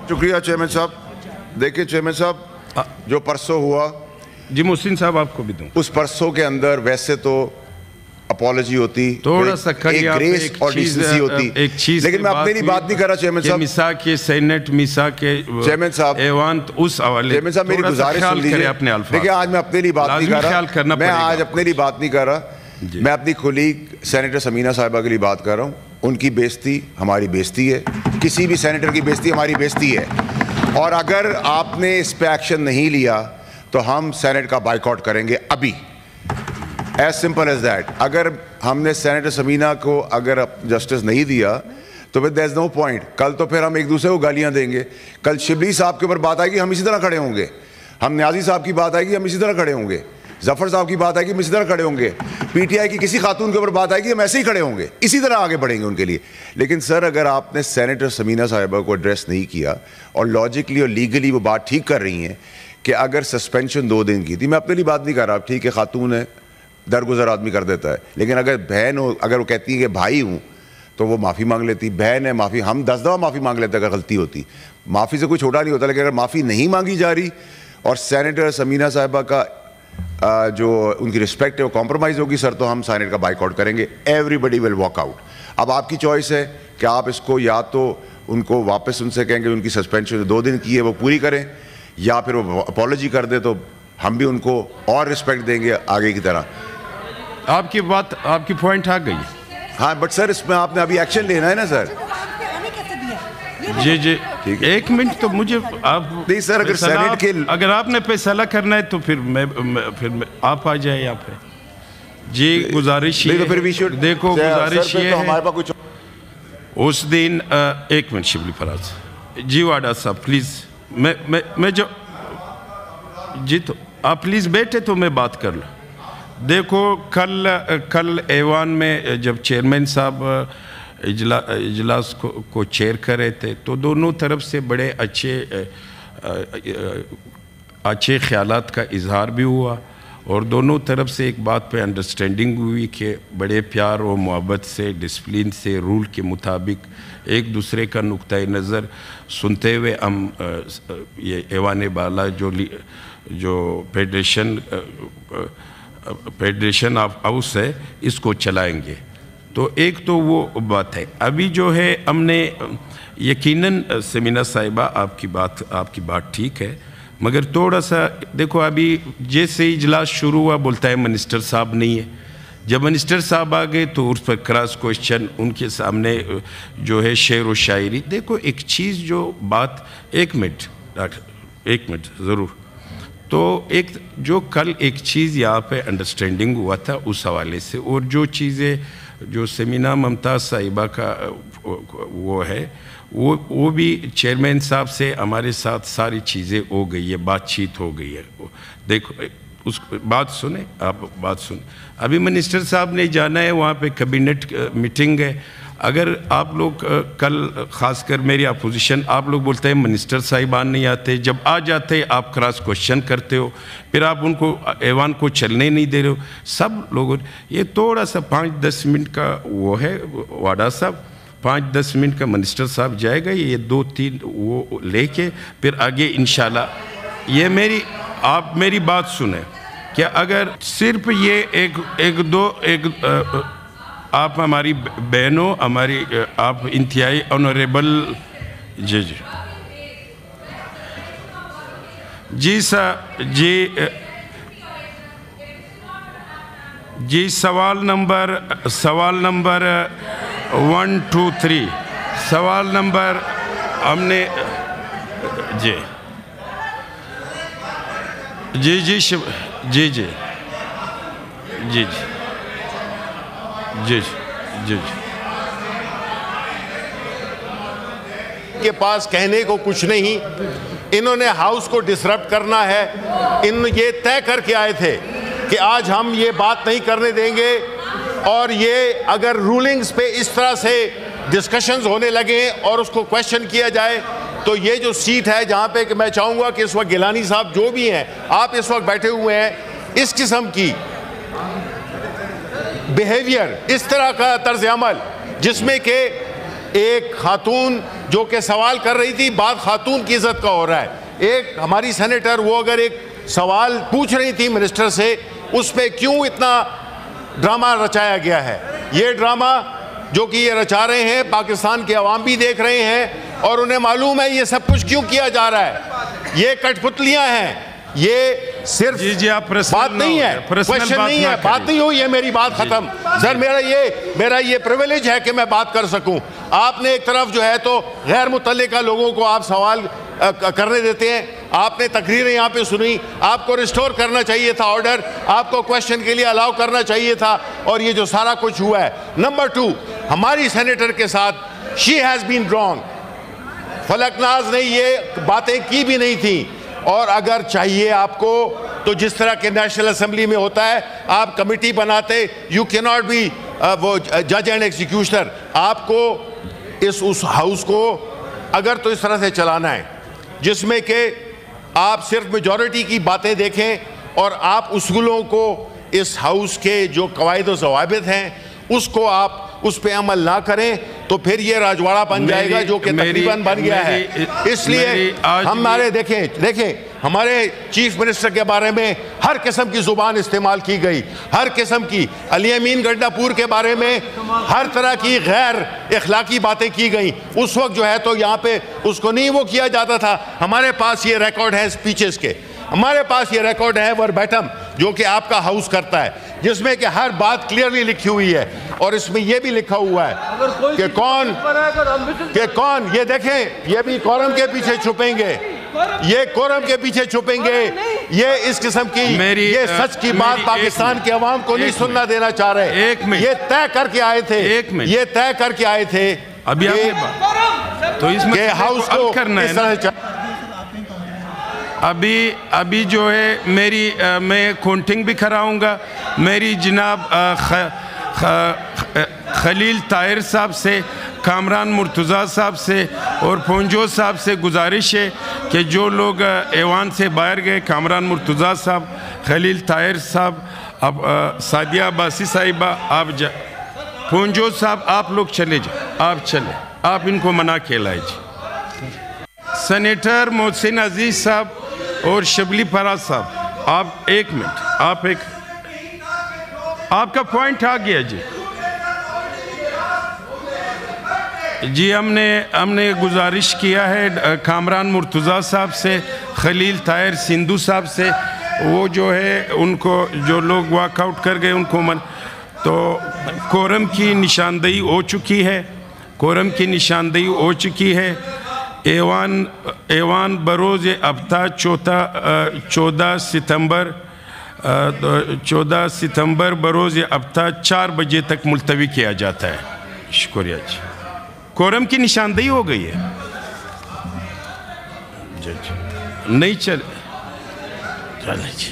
شکریہ چیئرمین صاحب. دیکھیں چیئرمین صاحب, جو پرسوں ہوا, جی محسن صاحب آپ کو بھی دوں. اس پرسوں کے اندر ویسے تو اپولوجی ہوتی, تھوڑا سا ایک گریس اور ڈیسنسی ہوتی, لیکن میں اپنے لیے بات نہیں کر رہا چیئرمین صاحب. میسا کے سینٹ, میسا کے چیئرمین صاحب, ایوان, اس حوالے چیئرمین صاحب میری گزارش سن لیجیے. دیکھیں آج میں اپنے لیے بات نہیں کر رہا, میں آج اپنے لیے بات نہیں کر رہا, میں اپنی کولیگ سینیٹر ثمینہ صاحبہ کے لیے بات کر رہا ہوں. ان کی بےزتی ہماری بےزتی ہے, کسی بھی سینیٹر کی بےزتی ہماری بےزتی ہے, اور اگر آپ نے اس پہ ایکشن نہیں لیا تو ہم سینیٹ کا بائیکاٹ کریں گے ابھی, ایز سمپل ایز دیٹ. اگر ہم نے سینیٹر ثمینہ کو اگر جسٹس نہیں دیا تو پھر دیر از نو پوائنٹ. کل تو پھر ہم ایک دوسرے کو گالیاں دیں گے. کل شبلی صاحب کے اوپر بات آئے گی, ہم اسی طرح کھڑے ہوں گے. ہم نیازی صاحب کی بات آئے گی, ہم اسی طرح کھڑے ہوں گے. ظفر صاحب کی بات آئے گی, ہم اسی طرح کھڑے ہوں گے. پی ٹی آئی کی کسی خاتون کے اوپر بات آئے گی, ہم ایسے ہی کھڑے ہوں گے, اسی طرح آگے بڑھیں گے ان کے لیے. لیکن سر اگر آپ نے سینیٹر ثمینہ صاحبہ کو ایڈریس نہیں کیا, اور لاجکلی اور لیگلی وہ بات ٹھیک کر رہی ہیں کہ اگر سسپینشن 2 دن کی تھی, میں اپنے لیے بات نہیں کر رہا, ٹھیک ہے خاتون ہے, درگزر آدمی کر دیتا ہے, لیکن اگر بہن ہو, اگر وہ کہتی ہے کہ بھائی ہوں, تو وہ معافی مانگ لیتی. بہن ہے, معافی, ہم 10 دفعہ معافی مانگ لیتے اگر غلطی ہوتی, معافی سے کوئی چھوٹا نہیں ہوتا. لیکن اگر معافی نہیں مانگی جا رہی اور سینیٹر ثمینہ صاحبہ کا جو ان کی رسپیکٹ ہے وہ کمپرومائز ہوگی سر, تو ہم سینیٹ کا بائیک آؤٹ کریں گے. ایوری بڈی ول واک آؤٹ. اب آپ کی چوائس ہے کہ آپ اس کو یا تو ان کو واپس ان سے کہیں گے ان کی سسپینشن 2 دن کی ہے وہ پوری کریں, یا پھر وہ اپولوجی کر دے, تو ہم بھی ان کو اور رسپیکٹ دیں گے آگے کی طرح. آپ کی بات, آپ کی پوائنٹ آ گئی. ہاں بٹ سر اس میں آپ نے ابھی ایکشن لینا ہے نا سر. جی جی ایک منٹ تو مجھے آپ نہیں سر, اگر سینیٹ کے اگر آپ نے فیصلہ کرنا ہے تو پھر میں آپ آ جائیں یہاں پہ. جی گزارش یہ, دیکھو گزارش یہ ہے اس دن, ایک منٹ شبلی فراز جی, واڈا صاحب پلیز, میں جو جی تو آپ پلیز بیٹھے تو میں بات کر لوں. دیکھو کل ایوان میں جب چیئرمین صاحب اجلاس کو چیئر کر رہے تھے تو دونوں طرف سے بڑے اچھے خیالات کا اظہار بھی ہوا, اور دونوں طرف سے ایک بات پہ انڈرسٹینڈنگ ہوئی کہ بڑے پیار و محبت سے, ڈسپلن سے, رول کے مطابق ایک دوسرے کا نقطۂ نظر سنتے ہوئے ہم یہ ایوان بالا جو فیڈریشن آف ہاؤس ہے اس کو چلائیں گے. تو ایک تو وہ بات ہے. ابھی جو ہے ہم نے یقیناً ثمینہ صاحبہ آپ کی بات ٹھیک ہے, مگر تھوڑا سا دیکھو ابھی جیسے اجلاس شروع ہوا بولتا ہے منسٹر صاحب نہیں ہے. جب منسٹر صاحب آ گئے تو اس پر کراس کوشچن ان کے سامنے جو ہے شعر و شاعری. دیکھو ایک چیز جو بات, ایک منٹ ضرور, تو ایک جو کل ایک چیز یہاں پہ انڈرسٹینڈنگ ہوا تھا اس حوالے سے, اور جو چیزیں جو ثمینہ ممتاز صاحبہ کا وہ ہے وہ بھی چیئرمین صاحب سے ہمارے ساتھ ساری چیزیں ہو گئی ہے, بات چیت ہو گئی ہے. دیکھو اس بات سنیں, آپ بات سنیں. ابھی منسٹر صاحب نے جانا ہے, وہاں پہ کیبنٹ میٹنگ ہے. اگر آپ لوگ کل خاص کر میری اپوزیشن, آپ لوگ بولتے ہیں منسٹر صاحبان نہیں آتے, جب آ جاتے آپ کراس کوشچن کرتے ہو, پھر آپ ان کو ایوان کو چلنے نہیں دے رہے ہو. سب لوگوں یہ تھوڑا سا 5-10 منٹ کا وہ ہے واڈا صاحب, 5-10 منٹ کا منسٹر صاحب جائے گا, یہ 2-3 وہ لے کے پھر آگے انشاءاللہ. یہ آپ میری بات سنیں کہ اگر صرف یہ ایک آپ ہماری بہنوں, آپ انتہائی آنریبل. جی سر, جی سوال نمبر 1 2 3 سوال نمبر ہم نے جی کے پاس کہنے کو کچھ نہیں, انہوں نے ہاؤس کو ڈسرپٹ کرنا ہے. یہ طے کر کے آئے تھے کہ آج ہم یہ بات نہیں کرنے دیں گے, اور یہ اگر رولنگز پہ اس طرح سے ڈسکشنز ہونے لگے اور اس کو کویشچن کیا جائے, تو یہ جو سیٹ ہے جہاں پہ کہ میں چاہوں گا کہ اس وقت گیلانی صاحب جو بھی ہیں, آپ اس وقت بیٹھے ہوئے ہیں, اس قسم کی بیہیویئر, اس طرح کا طرز عمل جس میں کہ ایک خاتون جو کہ سوال کر رہی تھی، بات خاتون کی عزت کا ہو رہا ہے، ایک ہماری سینیٹر وہ اگر ایک سوال پوچھ رہی تھی منسٹر سے، اس پہ کیوں اتنا ڈرامہ رچایا گیا ہے؟ یہ ڈرامہ جو کہ یہ رچا رہے ہیں پاکستان کے عوام بھی دیکھ رہے ہیں اور انہیں معلوم ہے یہ سب کچھ کیوں کیا جا رہا ہے۔ یہ کٹ پتلیاں ہیں، یہ صرف بات نہیں ہے، کویشچن نہیں ہے، بات نہیں ہوئی ہے، میری بات ختم۔ سر میرا یہ پریویلیج ہے کہ میں بات کر سکوں۔ آپ نے ایک طرف جو ہے تو غیر متعلقہ لوگوں کو آپ سوال کرنے دیتے ہیں، آپ نے تقریریں یہاں پہ سنی، آپ کو ریسٹور کرنا چاہیے تھا آرڈر، آپ کو کویشچن کے لیے الاؤ کرنا چاہیے تھا، اور یہ جو سارا کچھ ہوا ہے۔ نمبر 2، ہماری سینیٹر کے ساتھ she has been wrong، فلک ناز نے یہ باتیں کی بھی نہیں تھیں، اور اگر چاہیے آپ کو تو جس طرح کہ نیشنل اسمبلی میں ہوتا ہے، آپ کمیٹی بناتے، یو کی ناٹ بی وہ جج اینڈ ایکزیکیوشنر، آپ کو اس ہاؤس کو اگر تو اس طرح سے چلانا ہے جس میں کہ آپ صرف میجورٹی کی باتیں دیکھیں اور آپ اصولوں کو، اس ہاؤس کے جو قواعد و ضوابط ہیں اس کو آپ اس پہ عمل نہ کریں، تو پھر یہ راجواڑہ بن جائے گا جو کہ تقریباً بن گیا ہے۔ اس لیے ہمارے دیکھیں ہمارے چیف منسٹر کے بارے میں ہر قسم کی زبان استعمال کی گئی، ہر قسم کی، علی امین گنڈاپور کے بارے میں ہر طرح کی غیر اخلاقی باتیں کی گئیں۔ اس وقت جو ہے تو یہاں پہ اس کو نہیں وہ کیا جاتا تھا۔ ہمارے پاس یہ ریکارڈ ہے اسپیچز کے، ہمارے پاس یہ ریکارڈ ہے وربیٹم جو کہ آپ کا ہاؤس کرتا ہے، جس میں کہ ہر بات کلیئرلی لکھی ہوئی ہے، اور اس میں یہ بھی لکھا ہوا ہے کہ کون یہ دیکھیں، یہ بھی کورم کے پیچھے چھپیں گے، یہ کورم کے پیچھے چھپیں گے، یہ اس قسم کی یہ سچ کی بات پاکستان کے عوام کو نہیں سننا دینا چاہ رہے۔ یہ طے کر کے آئے تھے کہ ہاؤس کو اس طرح ابھی جو ہے میں کاؤنٹنگ بھی کراؤں گا۔ میری جناب خلیل طاہر صاحب سے، کامران مرتضیٰ صاحب سے اور پونجو صاحب سے گزارش ہے کہ جو لوگ ایوان سے باہر گئے، کامران مرتضیٰ صاحب، خلیل طاہر صاحب، سعدیہ عباسی صاحبہ، پونجو صاحب آپ لوگ چلے جائیں، آپ چلیں، آپ ان کو منع کھلائیں جی۔ سینیٹر محسن عزیز صاحب اور شبلی فراز صاحب، آپ ایک منٹ، آپ کا پوائنٹ آ گیا جی۔ جی ہم نے گزارش کیا ہے کامران مرتضیٰ صاحب سے، خلیل طاہر سندھو صاحب سے، وہ جو ہے ان کو جو لوگ واک آؤٹ کر گئے ان کو تو کورم کی نشاندہی ہو چکی ہے۔ ایوان بروز ہفتہ 14 ستمبر بروز ہفتہ 4 بجے تک ملتوی کیا جاتا ہے۔ شکریہ جی۔ کورم کی نشاندہی ہو گئی ہے؟ نہیں چلے جی۔